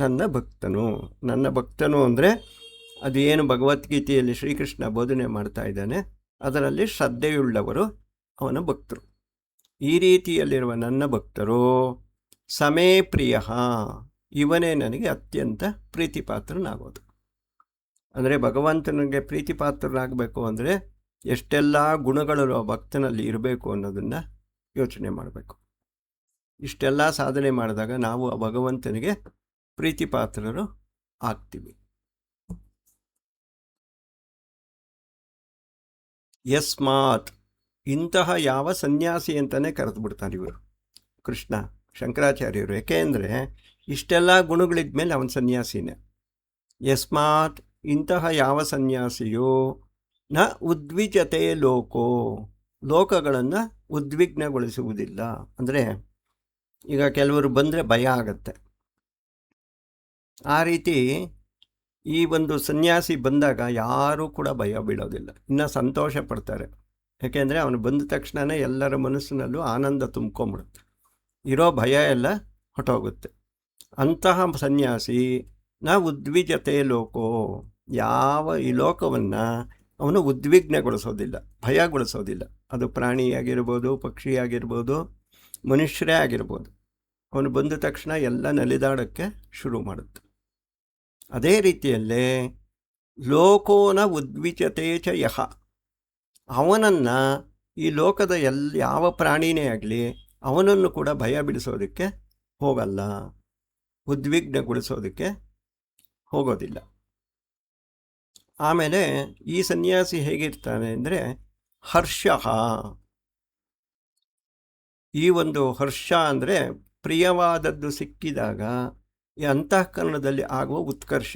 ನನ್ನ ಭಕ್ತನು ಅಂದರೆ ಅದು ಏನು ಭಗವದ್ಗೀತೆಯಲ್ಲಿ ಶ್ರೀಕೃಷ್ಣ ಬೋಧನೆ ಮಾಡ್ತಾ ಇದ್ದಾನೆ ಅದರಲ್ಲಿ ಶ್ರದ್ಧೆಯುಳ್ಳವರು ಅವನ ಭಕ್ತರು. ಈ ರೀತಿಯಲ್ಲಿರುವ ನನ್ನ ಭಕ್ತರು ಸಮೇ ಪ್ರಿಯ, ಇವನೇ ನನಗೆ ಅತ್ಯಂತ ಪ್ರೀತಿಪಾತ್ರನಾಗೋದು. ಅಂದರೆ ಭಗವಂತನಿಗೆ ಪ್ರೀತಿಪಾತ್ರನಾಗಬೇಕು ಅಂದರೆ ಎಷ್ಟೆಲ್ಲ ಗುಣಗಳು ಭಕ್ತನಲ್ಲಿ ಇರಬೇಕು ಅನ್ನೋದನ್ನು ಯೋಚನೆ ಮಾಡಬೇಕು. ಇಷ್ಟೆಲ್ಲ ಸಾಧನೆ ಮಾಡಿದಾಗ ನಾವು ಆ ಭಗವಂತನಿಗೆ ಪ್ರೀತಿಪಾತ್ರರು ಆಗ್ತೀವಿ. ಯಸ್ಮಾತ್, ಇಂತಹ ಯಾವ ಸನ್ಯಾಸಿ ಅಂತಲೇ ಕರೆದು ಬಿಡ್ತಾರೆ ಇವರು ಕೃಷ್ಣ ಶಂಕರಾಚಾರ್ಯರು. ಯಾಕೆಂದರೆ ಇಷ್ಟೆಲ್ಲ ಗುಣಗಳಿದ್ಮೇಲೆ ಅವನ ಸನ್ಯಾಸಿನೇ. ಯಸ್ಮಾತ್, ಇಂತಹ ಯಾವ ಸನ್ಯಾಸಿಯೋ ನ ಉದ್ವಿಜತೆ ಲೋಕಗಳನ್ನು ಉದ್ವಿಗ್ನಗೊಳಿಸುವುದಿಲ್ಲ. ಅಂದರೆ ಈಗ ಕೆಲವರು ಬಂದರೆ ಭಯ ಆಗತ್ತೆ, ಆ ರೀತಿ ಈ ಒಂದು ಸನ್ಯಾಸಿ ಬಂದಾಗ ಯಾರೂ ಕೂಡ ಭಯ ಬೀಳೋದಿಲ್ಲ, ಇನ್ನು ಸಂತೋಷ ಪಡ್ತಾರೆ. ಯಾಕೆಂದರೆ ಅವನು ಬಂದ ತಕ್ಷಣವೇ ಎಲ್ಲರ ಮನಸ್ಸಿನಲ್ಲೂ ಆನಂದ ತುಂಬ್ಕೊಂಬಿಡುತ್ತೆ, ಇರೋ ಭಯ ಎಲ್ಲ ಹೊಟ್ಟೋಗುತ್ತೆ. ಅಂತಹ ಸನ್ಯಾಸಿ ನ ಉದ್ವಿಜತೆ ಯಾವ ಈ ಲೋಕವನ್ನು ಅವನು ಉದ್ವಿಗ್ನಗೊಳಿಸೋದಿಲ್ಲ, ಭಯಗೊಳಿಸೋದಿಲ್ಲ. ಅದು ಪ್ರಾಣಿಯಾಗಿರ್ಬೋದು, ಪಕ್ಷಿಯಾಗಿರ್ಬೋದು, ಮನುಷ್ಯರೇ ಆಗಿರ್ಬೋದು. ಅವನು ಬಂದ ತಕ್ಷಣ ಎಲ್ಲ ನಲಿದಾಡೋಕ್ಕೆ ಶುರು ಮಾಡುತ್ತೆ. ಅದೇ ರೀತಿಯಲ್ಲೇ ಲೋಕೋನ ಉದ್ವಿಜತೆ ಚ ಯಹ, ಅವನನ್ನು ಈ ಲೋಕದ ಯಾವ ಪ್ರಾಣಿನೇ ಆಗಲಿ ಅವನನ್ನು ಕೂಡ ಭಯ ಬಿಡಿಸೋದಕ್ಕೆ ಹೋಗಲ್ಲ, ಉದ್ವಿಗ್ನಗೊಳಿಸೋದಕ್ಕೆ ಹೋಗೋದಿಲ್ಲ. ಆಮೇಲೆ ಈ ಸನ್ಯಾಸಿ ಹೇಗಿರ್ತಾನೆ ಅಂದರೆ ಹರ್ಷ, ಈ ಒಂದು ಹರ್ಷ ಅಂದರೆ ಪ್ರಿಯವಾದದ್ದು ಸಿಕ್ಕಿದಾಗ ಈ ಅಂತಃಕರಣದಲ್ಲಿ ಆಗುವ ಉತ್ಕರ್ಷ.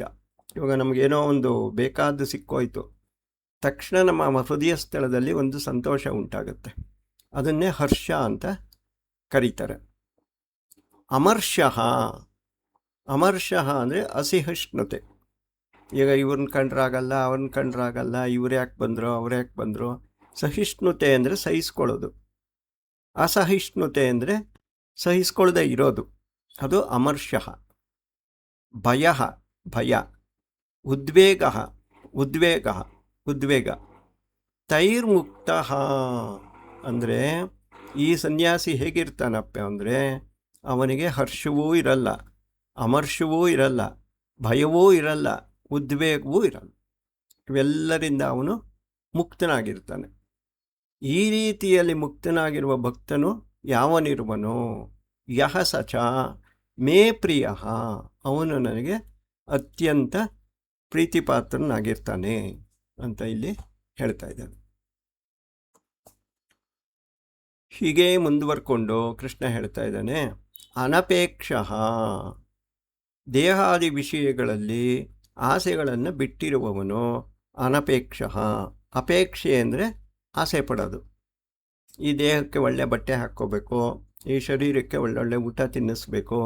ಇವಾಗ ನಮಗೇನೋ ಒಂದು ಬೇಕಾದ್ದು ಸಿಕ್ಕೋಯ್ತು ತಕ್ಷಣ ನಮ್ಮ ಹೃದಯ ಸ್ಥಳದಲ್ಲಿ ಒಂದು ಸಂತೋಷ ಉಂಟಾಗುತ್ತೆ, ಅದನ್ನೇ ಹರ್ಷ ಅಂತ ಕರೀತಾರೆ. ಅಮರ್ಷ ಅಂದರೆ ಅಸಹಿಷ್ಣುತೆ. ಈಗ ಇವ್ರನ್ನ ಕಂಡ್ರಾಗಲ್ಲ, ಅವ್ರನ್ನ ಕಂಡ್ರಾಗಲ್ಲ, ಇವ್ರು ಯಾಕೆ ಬಂದರು, ಅವ್ರು ಯಾಕೆ ಬಂದರು. ಸಹಿಷ್ಣುತೆ ಅಂದರೆ ಸಹಿಸ್ಕೊಳ್ಳೋದು, ಅಸಹಿಷ್ಣುತೆ ಅಂದರೆ ಸಹಿಸ್ಕೊಳ್ಳದೆ ಇರೋದು, ಅದು ಅಮರ್ಷ. ಭಯ, ಉದ್ವೇಗ. ತೈರ್ಮುಕ್ತ ಅಂದರೆ ಈ ಸನ್ಯಾಸಿ ಹೇಗಿರ್ತಾನಪ್ಪ ಅಂದರೆ ಅವನಿಗೆ ಹರ್ಷವೂ ಇರಲ್ಲ, ಅಮರ್ಷವೂ ಇರಲ್ಲ, ಭಯವೂ ಇರಲ್ಲ, ಉದ್ವೇಗವೂ ಇರಲ್ಲ. ಇವೆಲ್ಲರಿಂದ ಅವನು ಮುಕ್ತನಾಗಿರ್ತಾನೆ. ಈ ರೀತಿಯಲ್ಲಿ ಮುಕ್ತನಾಗಿರುವ ಭಕ್ತನು ಯಾವನಿರುವನೋ ಯಹ ಸಚ ಮೇ ಪ್ರಿಯ, ಅವನು ನನಗೆ ಅತ್ಯಂತ ಪ್ರೀತಿಪಾತ್ರನಾಗಿರ್ತಾನೆ ಅಂತ ಇಲ್ಲಿ ಹೇಳ್ತಾ ಇದ್ದಾನೆ. ಹೀಗೆ ಮುಂದುವರ್ಕೊಂಡು ಕೃಷ್ಣ ಹೇಳ್ತಾ ಇದ್ದಾನೆ, ಅನಪೇಕ್ಷ, ದೇಹಾದಿ ವಿಷಯಗಳಲ್ಲಿ ಆಸೆಗಳನ್ನು ಬಿಟ್ಟಿರುವವನು ಅನಪೇಕ್ಷ. ಅಪೇಕ್ಷೆ ಅಂದರೆ ಆಸೆ ಪಡೋದು. ಈ ದೇಹಕ್ಕೆ ಒಳ್ಳೆ ಬಟ್ಟೆ ಹಾಕ್ಕೋಬೇಕು, ಈ ಶರೀರಕ್ಕೆ ಒಳ್ಳೊಳ್ಳೆ ಊಟ ತಿನ್ನಿಸ್ಬೇಕು,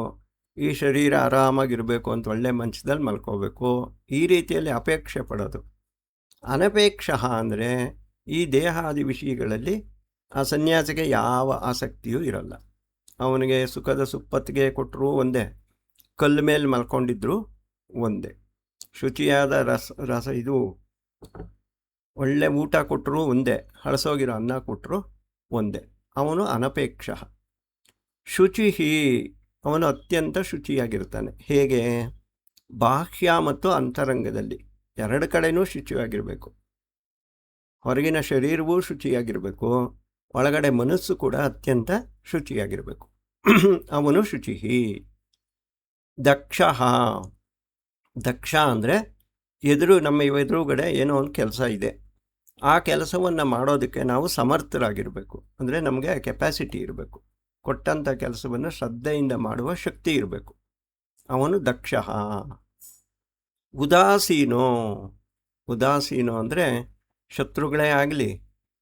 ಈ ಶರೀರ ಆರಾಮಾಗಿರಬೇಕು ಅಂತ ಒಳ್ಳೆ ಮಂಚದಲ್ಲಿ ಮಲ್ಕೋಬೇಕು, ಈ ರೀತಿಯಲ್ಲಿ ಅಪೇಕ್ಷೆ ಪಡೋದು. ಅನಪೇಕ್ಷ ಅಂದರೆ ಈ ದೇಹಾದಿ ವಿಷಯಗಳಲ್ಲಿ ಆ ಸನ್ಯಾಸಿಗೆ ಯಾವ ಆಸಕ್ತಿಯೂ ಇರಲ್ಲ. ಅವನಿಗೆ ಸುಖದ ಸುಪ್ಪತ್ತಿಗೆ ಕೊಟ್ಟರೂ ಒಂದೇ, ಕಲ್ಲು ಮೇಲೆ ಮಲ್ಕೊಂಡಿದ್ರು ಒಂದೇ, ಶುಚಿಯಾದ ರಸ ಇದು ಒಳ್ಳೆ ಊಟ ಕೊಟ್ಟರು ಒಂದೇ, ಹಳಸೋಗಿರೋ ಅನ್ನ ಕೊಟ್ಟರು ಒಂದೇ. ಅವನು ಅನಪೇಕ್ಷ. ಶುಚಿ, ಅವನು ಅತ್ಯಂತ ಶುಚಿಯಾಗಿರ್ತಾನೆ. ಹೇಗೆ? ಬಾಹ್ಯ ಮತ್ತು ಅಂತರಂಗದಲ್ಲಿ ಎರಡು ಕಡೆಯೂ ಶುಚಿಯಾಗಿರಬೇಕು. ಹೊರಗಿನ ಶರೀರವೂ ಶುಚಿಯಾಗಿರಬೇಕು, ಒಳಗಡೆ ಮನಸ್ಸು ಕೂಡ ಅತ್ಯಂತ ಶುಚಿಯಾಗಿರಬೇಕು. ಅವನು ಶುಚಿ. ದಕ್ಷ ಅಂದರೆ ನಮ್ಮ ಎದುರುಗಡೆ ಏನೋ ಒಂದು ಕೆಲಸ ಇದೆ, ಆ ಕೆಲಸವನ್ನು ಮಾಡೋದಕ್ಕೆ ನಾವು ಸಮರ್ಥರಾಗಿರಬೇಕು. ಅಂದರೆ ನಮಗೆ ಕೆಪಾಸಿಟಿ ಇರಬೇಕು, ಕೊಟ್ಟಂಥ ಕೆಲಸವನ್ನು ಶ್ರದ್ಧೆಯಿಂದ ಮಾಡುವ ಶಕ್ತಿ ಇರಬೇಕು. ಅವನು ದಕ್ಷ. ಉದಾಸೀನೋ ಅಂದರೆ ಶತ್ರುಗಳೇ ಆಗಲಿ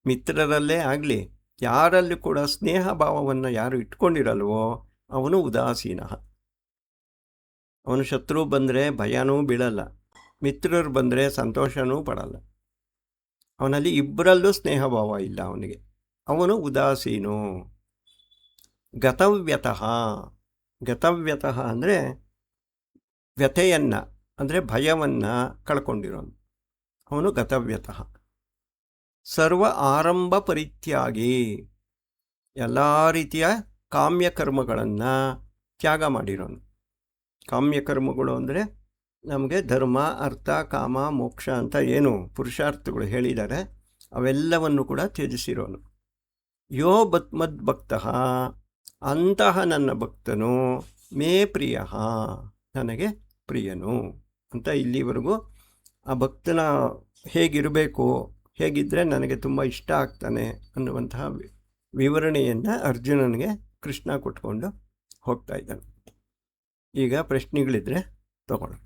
ಮಿತ್ರರಲ್ಲೇ ಆಗಲಿ ಯಾರಲ್ಲಿ ಕೂಡ ಸ್ನೇಹ ಭಾವವನ್ನು ಯಾರು ಇಟ್ಕೊಂಡಿರಲ್ವೋ ಅವನು ಉದಾಸೀನ. ಅವನು ಶತ್ರು ಬಂದರೆ ಭಯನೂ ಬೀಳಲ್ಲ, ಮಿತ್ರರು ಬಂದರೆ ಸಂತೋಷನೂ ಪಡಲ್ಲ. ಅವನಲ್ಲಿ ಇಬ್ಬರಲ್ಲೂ ಸ್ನೇಹ ಭಾವ ಇಲ್ಲ ಅವನಿಗೆ, ಅವನು ಉದಾಸೀನೋ. ಗತವ್ಯತಃ. ಗತವ್ಯತಃ ಅಂದರೆ ವ್ಯಥೆಯನ್ನು ಅಂದರೆ ಭಯವನ್ನು ಕಳ್ಕೊಂಡಿರೋನು, ಅವನು ಗತವ್ಯತಃ. ಸರ್ವ ಆರಂಭ ಪರಿತ್ಯಾಗಿ, ಎಲ್ಲ ರೀತಿಯ ಕಾಮ್ಯಕರ್ಮಗಳನ್ನು ತ್ಯಾಗ ಮಾಡಿರೋನು. ಕಾಮ್ಯಕರ್ಮಗಳು ಅಂದರೆ ನಮಗೆ ಧರ್ಮ, ಅರ್ಥ, ಕಾಮ, ಮೋಕ್ಷ ಅಂತ ಏನು ಪುರುಷಾರ್ಥಗಳು ಹೇಳಿದ್ದಾರೆ ಅವೆಲ್ಲವನ್ನು ಕೂಡ ತ್ಯಜಿಸಿರೋನು. ಯೋ ಮದ್ಭಕ್ತಃ, ಅಂತಹ ನನ್ನ ಭಕ್ತನು ಮೇ ಪ್ರಿಯ, ನನಗೆ ಪ್ರಿಯನು ಅಂತ ಇಲ್ಲಿವರೆಗೂ ಆ ಭಕ್ತನ ಹೇಗಿರಬೇಕು, ಹೇಗಿದ್ದರೆ ನನಗೆ ತುಂಬ ಇಷ್ಟ ಆಗ್ತಾನೆ ಅನ್ನುವಂತಹ ವಿವರಣೆಯನ್ನು ಅರ್ಜುನನಿಗೆ ಕೃಷ್ಣ ಕೊಟ್ಕೊಂಡು ಹೋಗ್ತಾ ಇದ್ದಾನೆ. ಈಗ ಪ್ರಶ್ನೆಗಳಿದ್ದರೆ ತಗೊಳ್ಳೋಣ.